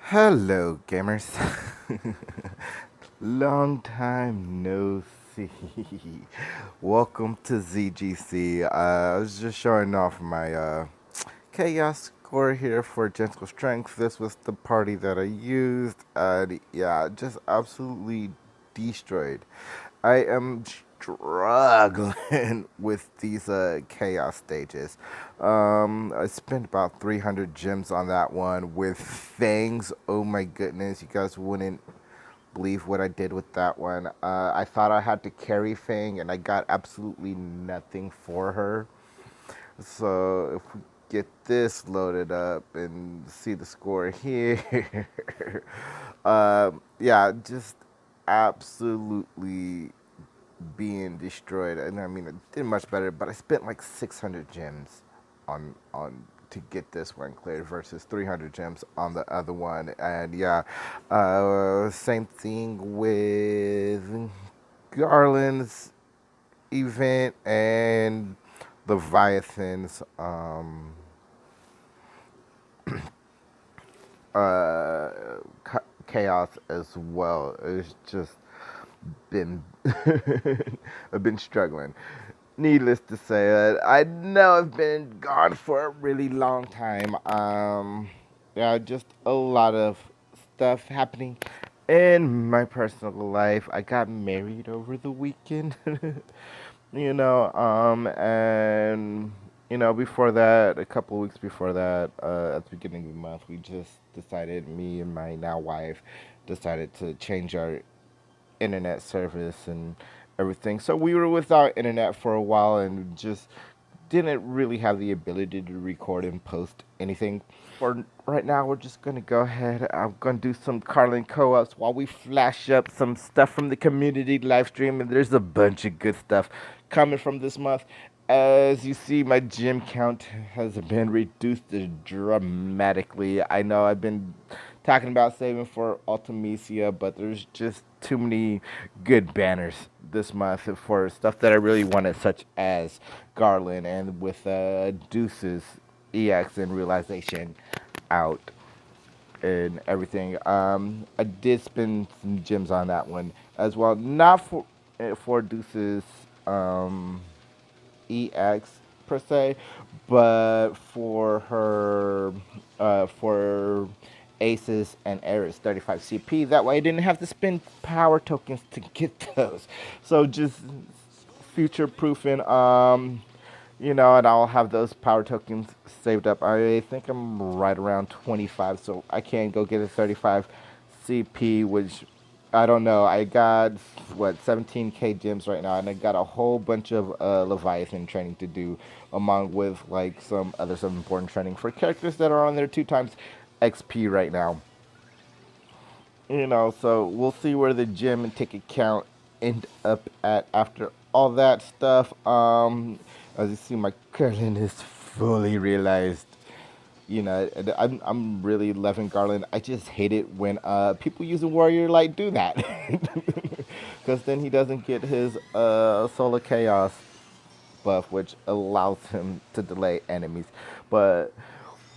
Hello, gamers. Long time no see. Welcome to ZGC. I was just showing off my chaos score here for Gentle Strength. This was the party that I used, and yeah, just absolutely destroyed. I am struggling with these chaos stages. I spent about 300 gems on that one with fangs. Oh my goodness, you guys wouldn't believe what I did with that one. I thought I had to carry Fang, and I got absolutely nothing for her. So if we get this loaded up and see the score here, yeah, just absolutely being destroyed. And I mean, it did much better, but I spent like 600 gems on to get this one cleared versus 300 gems on the other one. And yeah, same thing with Garland's event and Leviathan's uh, chaos as well. It's just been I've been struggling. Needless to say, I know I've been gone for a really long time. Yeah, just a lot of stuff happening in my personal life. I got married over the weekend, and before that, a couple of weeks before that, at the beginning of the month, we just decided, me and my now wife, decided to change our internet service and everything. So we were without internet for a while and just didn't really have the ability to record and post anything. For right now, we're just gonna go ahead. I'm gonna do some Carlin co-ops while we flash up some stuff from the community live stream, and there's a bunch of good stuff coming from this month. As you see, my gym count has been reduced dramatically. I know I've been talking about saving for Ultimecia, but there's just too many good banners this month for stuff that I really wanted, such as Garland and with Deuce's EX and Realization out and everything. I did spend some gems on that one as well, not for Deuce's EX per se, but for her for Aces and Ares 35 CP. That way I didn't have to spend power tokens to get those. So just future proofing. And I'll have those power tokens saved up. I think I'm right around 25, so I can go get a 35 CP, which I don't know. I got 17k gems right now, and I got a whole bunch of Leviathan training to do, along with like some important training for characters that are on there 2 times XP right now. So we'll see where the gym and ticket count end up at after all that stuff. As you see, my Garland is fully realized. I'm really loving Garland. I just hate it when people using Warrior Light do that, because then he doesn't get his Solar Chaos buff, which allows him to delay enemies. But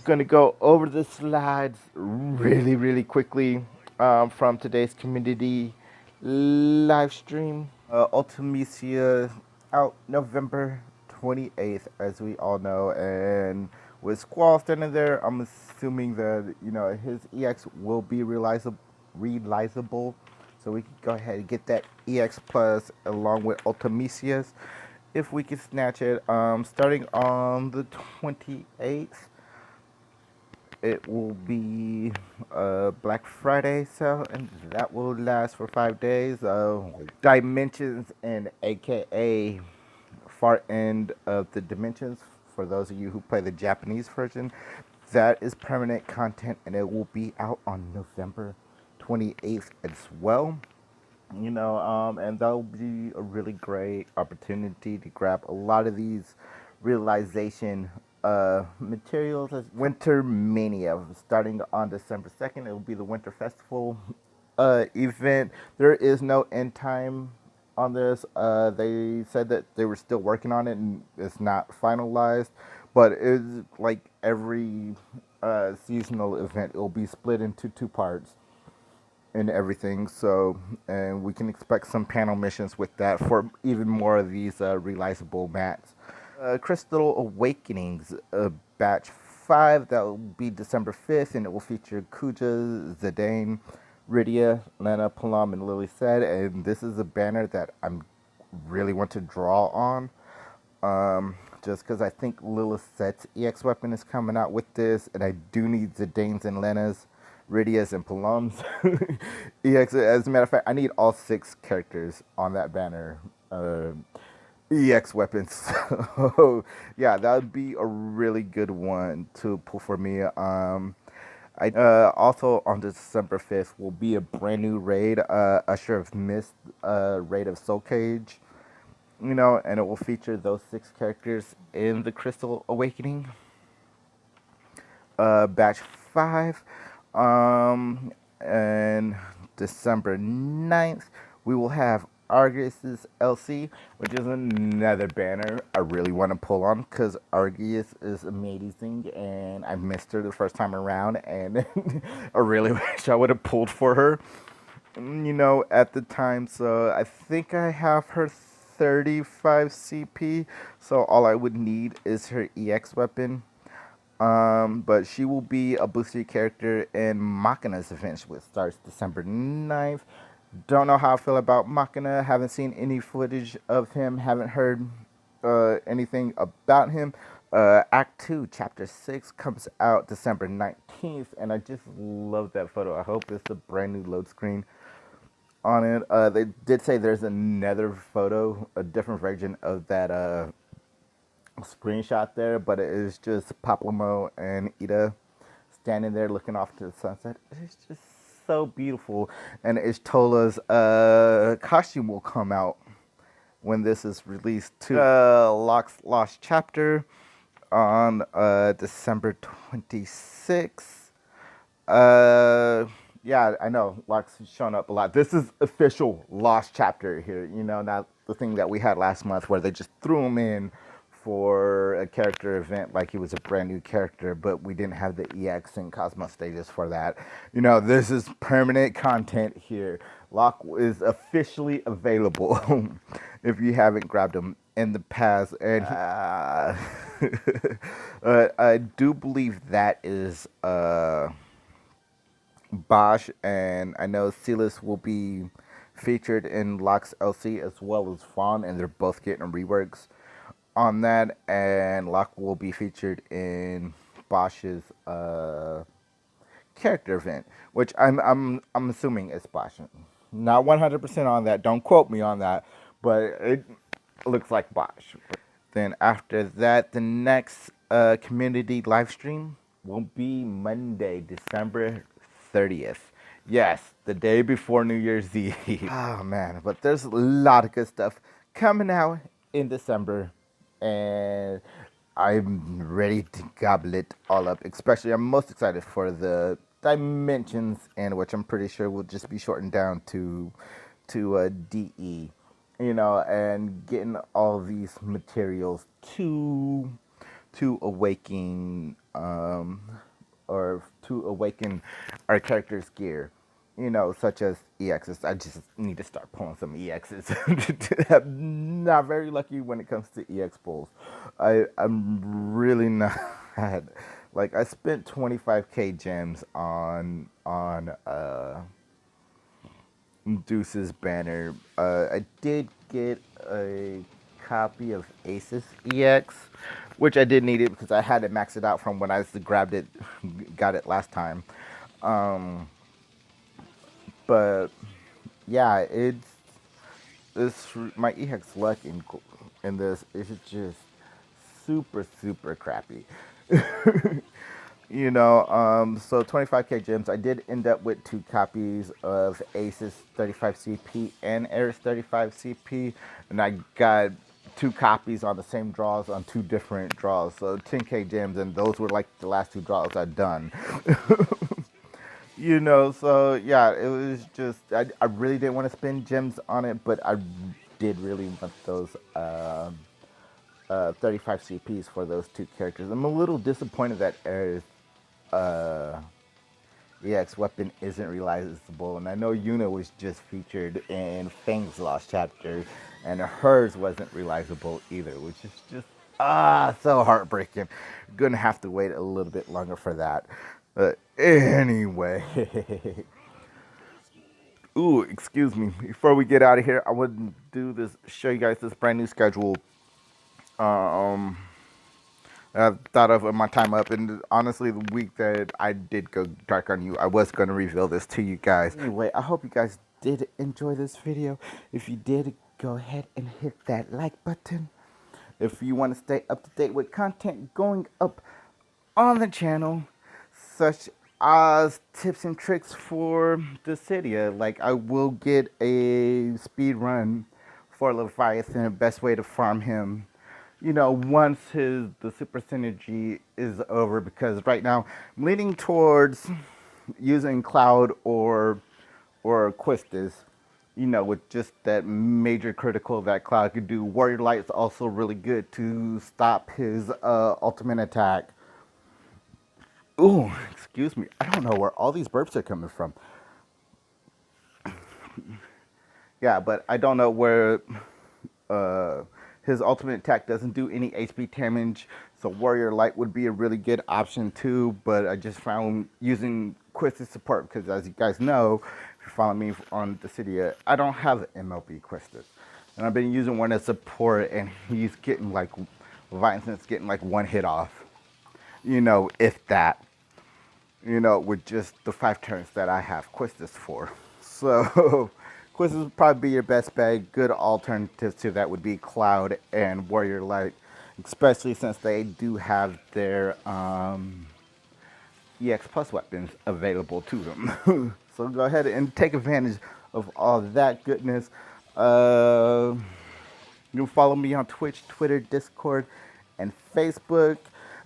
gonna go over the slides really, really quickly from today's community live stream. Ultimecia out November 28th, as we all know, and with Squall standing there, I'm assuming that his EX will be realizable, so we can go ahead and get that EX plus along with Ultimecia's if we can snatch it. Starting on the 28th, it will be Black Friday sale, and that will last for 5 days. Dimensions and AKA far end of the dimensions. For those of you who play the Japanese version, that is permanent content, and it will be out on November 28th as well. And that'll be a really great opportunity to grab a lot of these realization materials as Winter Mania. Starting on December 2nd, it will be the Winter Festival event. There is no end time on this. They said that they were still working on it and it's not finalized, but it's like every seasonal event. It'll be split into 2 parts and everything. So, and we can expect some panel missions with that for even more of these realizable mats. Crystal Awakenings, batch 5, that will be December 5th, and it will feature Kuja, Zidane, Rydia, Lena, Palom, and Lily Said. And this is a banner that I'm really want to draw on. Just because I think Lilith's EX weapon is coming out with this, and I do need Zidane's and Lena's, Rydia's and Palom's EX. As a matter of fact, I need all 6 characters on that banner. EX weapons. So, yeah, that would be a really good one to pull for me. I also on December 5th will be a brand new raid, Usher of Mist, raid of Soul Cage, and it will feature those 6 characters in the Crystal Awakening. Batch 5. And December 9th, we will have Argus' LC, which is another banner I really want to pull on because Argus is amazing and I missed her the first time around, and I really wish I would have pulled for her, at the time. So I think I have her 35 CP, so all I would need is her EX weapon. But she will be a boosted character in Machina's event, which starts December 9th. Don't know how I feel about Machina. Haven't seen any footage of him. Haven't heard anything about him. Act 2, Chapter 6 comes out December 19th, and I just love that photo. I hope it's a brand new load screen on it. They did say there's another photo, a different version of that screenshot there, but it is just Paplamo and Ida standing there looking off to the sunset. It's just so beautiful. And Ishtola's costume will come out when this is released too. Locke's Lost Chapter on December 26th. Yeah, I know Locke's shown up a lot. This is official Lost Chapter here, not the thing that we had last month where they just threw him in for a character event like he was a brand new character, but we didn't have the EX and Cosmos stages for that. This is permanent content here. Locke is officially available if you haven't grabbed him in the past. And I do believe that is Bosch, and I know Silas will be featured in Locke's LC as well as Fawn, and they're both getting reworks on that, and Locke will be featured in Bosch's character event, which I'm assuming is Bosch. Not 100% on that. Don't quote me on that, but it looks like Bosch. Then after that, the next community live stream will be Monday, December 30th. Yes, the day before New Year's Eve. Oh man, but there's a lot of good stuff coming out in December, and I'm ready to gobble it all up. Especially, I'm most excited for the dimensions, and which I'm pretty sure will just be shortened down to DE. And getting all these materials to awaken or to awaken our character's gear, such as EXs. I just need to start pulling some EXs. I'm not very lucky when it comes to EX pulls. I'm really not. Like, I spent 25k gems on Deuce's banner. I did get a copy of Ace's EX, which I did need it because I had it maxed out from when I got it last time. But yeah, it's my EX luck in this is just super crappy. So 25k gems. I did end up with 2 copies of Ace's 35 CP and Air's 35 CP, and I got 2 copies on the same draws on 2 different draws. So 10k gems, and those were like the last 2 draws I'd done. So yeah, it was just I really didn't want to spend gems on it, but I did really want those 35 CPs for those 2 characters. I'm a little disappointed that Air EX weapon isn't realizable, and I know Yuna was just featured in Fang's Lost chapter, and hers wasn't realizable either, which is just so heartbreaking. Gonna have to wait a little bit longer for that. But anyway, ooh, excuse me. Before we get out of here, I would do this, show you guys this brand new schedule. Um, I thought of my time up, and honestly, the week that I did go dark on you, I was going to reveal this to you guys. Anyway, I hope you guys did enjoy this video. If you did, go ahead and hit that like button. If you want to stay up to date with content going up on the channel, such as tips and tricks for Dissidia, like I will get a speed run for Leviathan, the best way to farm him, you know, once the super synergy is over, because right now I'm leaning towards using Cloud or Quistis, you know, with just that major critical that Cloud could do. Warrior Light's also really good to stop his ultimate attack. Ooh, excuse me. I don't know where all these burps are coming from. Yeah, but I don't know where his ultimate attack doesn't do any HP damage, so Warrior Light would be a really good option too. But I just found using Quistis support, because as you guys know, if you follow me on Dissidia, I don't have MLB Quistis, and I've been using one as support, and he's getting like, Leviathan's getting like one hit off, you know, if that, you know, with just the 5 turns that I have Quistis for. So Quistis would probably be your best bet. Good alternatives to that would be Cloud and Warrior Light, especially since they do have their EX Plus weapons available to them. So go ahead and take advantage of all that goodness. You can follow me on Twitch, Twitter, Discord, and Facebook.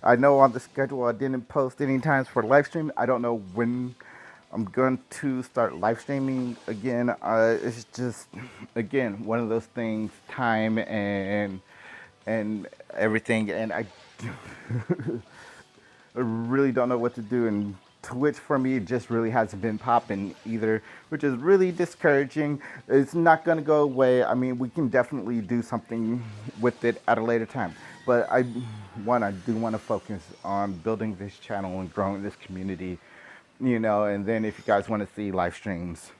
I know on the schedule I didn't post any times for live stream. I don't know when I'm going to start live streaming again. It's just, again, one of those things, time and everything, and I really don't know what to do, and Twitch for me just really hasn't been popping either, which is really discouraging. It's not going to go away. I mean, we can definitely do something with it at a later time, but I do want to focus on building this channel and growing this community, you know, and then if you guys want to see live streams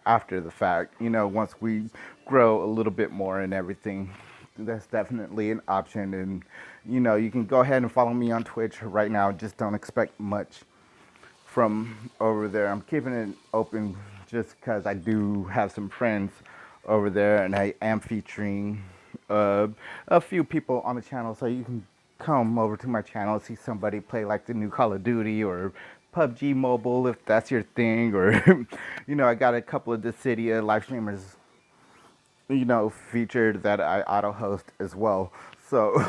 after the fact, you know, once we grow a little bit more and everything, that's definitely an option. And you know, you can go ahead and follow me on Twitch right now. Just don't expect much from over there. I'm keeping it open just because I do have some friends over there, and I am featuring a few people on the channel, so you can come over to my channel and see somebody play like the new Call of Duty or PUBG Mobile, if that's your thing, or you know, I got a couple of Dissidia live streamers, you know, featured that I auto host as well. So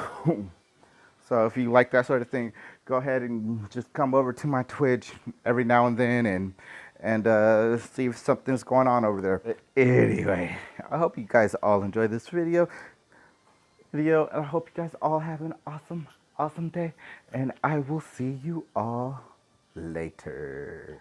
so if you like that sort of thing, go ahead and just come over to my Twitch every now and then and see if something's going on over there. Anyway, I hope you guys all enjoyed this video. And I hope you guys all have an awesome day, and I will see you all later.